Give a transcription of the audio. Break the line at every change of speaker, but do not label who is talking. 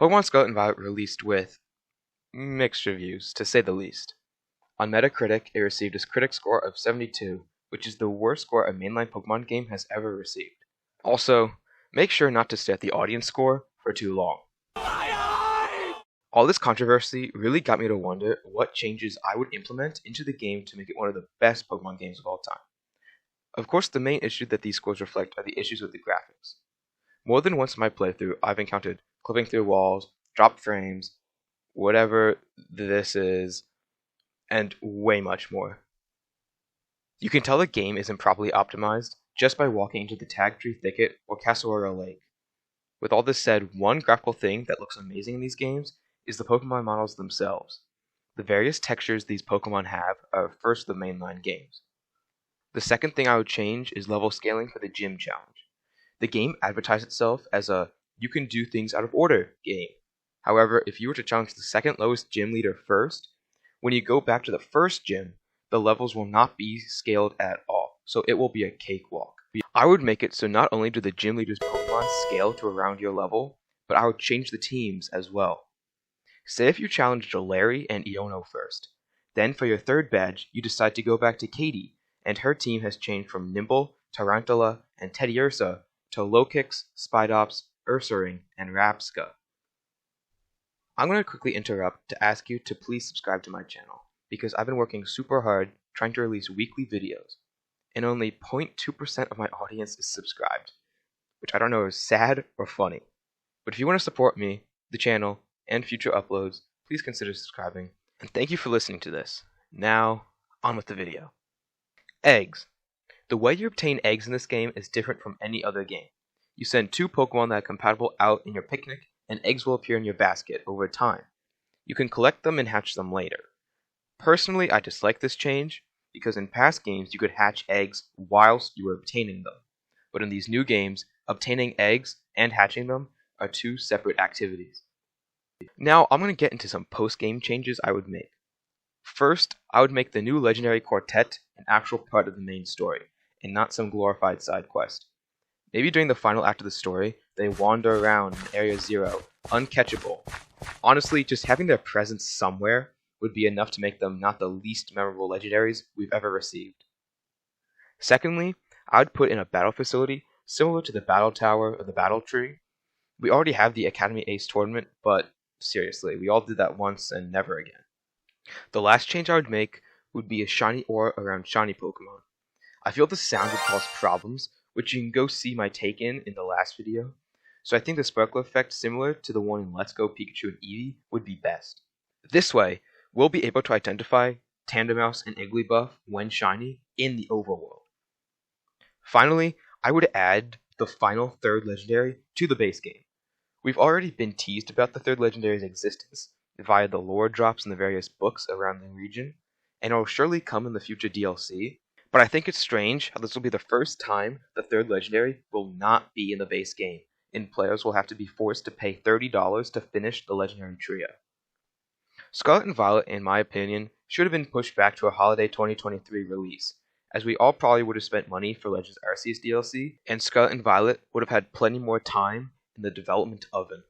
Pokemon Scarlet and Violet released with mixed reviews, to say the least. On Metacritic, it received a critic score of 72, which is the worst score a mainline Pokemon game has ever received. Also, make sure not to stare at the audience score for too long. All this controversy really got me to wonder what changes I would implement into the game to make it one of the best Pokemon games of all time. Of course, the main issue that these scores reflect are the issues with the graphics. More than once in my playthrough, I've encountered clipping through walls, dropped frames, whatever this is, and way much more. You can tell the game isn't properly optimized just by walking into the Tag Tree Thicket or Castle Royale Lake. With all this said, one graphical thing that looks amazing in these games is the Pokemon models themselves. The various textures these Pokemon have are first the mainline games. The second thing I would change is level scaling for the gym challenge. The game advertised itself as a you can do things out of order game. However, if you were to challenge the second lowest gym leader first, when you go back to the first gym, the levels will not be scaled at all, so it will be a cakewalk. I would make it so not only do the gym leader's Pokemon scale to around your level, but I would change the teams as well. Say if you challenged Larry and Iono first, then for your third badge, you decide to go back to Katie, and her team has changed from Nimble, Tarantula, and Teddiursa to Lokix, Spidops, Ursaring, and Rapska. I'm going to quickly interrupt to ask you to please subscribe to my channel, because I've been working super hard trying to release weekly videos, and only 0.2% of my audience is subscribed, which I don't know is sad or funny. But if you want to support me, the channel, and future uploads, please consider subscribing, and thank you for listening to this. Now, on with the video. Eggs. The way you obtain eggs in this game is different from any other game. You send 2 Pokemon that are compatible out in your picnic, and eggs will appear in your basket over time. You can collect them and hatch them later. Personally, I dislike this change, because in past games you could hatch eggs whilst you were obtaining them. But in these new games, obtaining eggs and hatching them are 2 separate activities. Now, I'm going to get into some post-game changes I would make. First, I would make the new Legendary Quartet an actual part of the main story, and not some glorified side quest. Maybe during the final act of the story, they wander around in Area 0, uncatchable. Honestly, just having their presence somewhere would be enough to make them not the least memorable legendaries we've ever received. Secondly, I would put in a battle facility similar to the Battle Tower or the Battle Tree. We already have the Academy Ace tournament, but seriously, we all did that once and never again. The last change I would make would be a shiny aura around shiny Pokemon. I feel the sound would cause problems, which you can go see my take in the last video, so I think the sparkle effect similar to the one in Let's Go Pikachu and Eevee would be best. This way, we'll be able to identify Tandemaus and Igglybuff when shiny in the overworld. Finally, I would add the final third legendary to the base game. We've already been teased about the third legendary's existence via the lore drops in the various books around the region, and it will surely come in the future DLC, but I think it's strange how this will be the first time the third legendary will not be in the base game, and players will have to be forced to pay $30 to finish the legendary trio. Scarlet and Violet, in my opinion, should have been pushed back to a holiday 2023 release, as we all probably would have spent money for Legends Arceus DLC, and Scarlet and Violet would have had plenty more time in the development oven.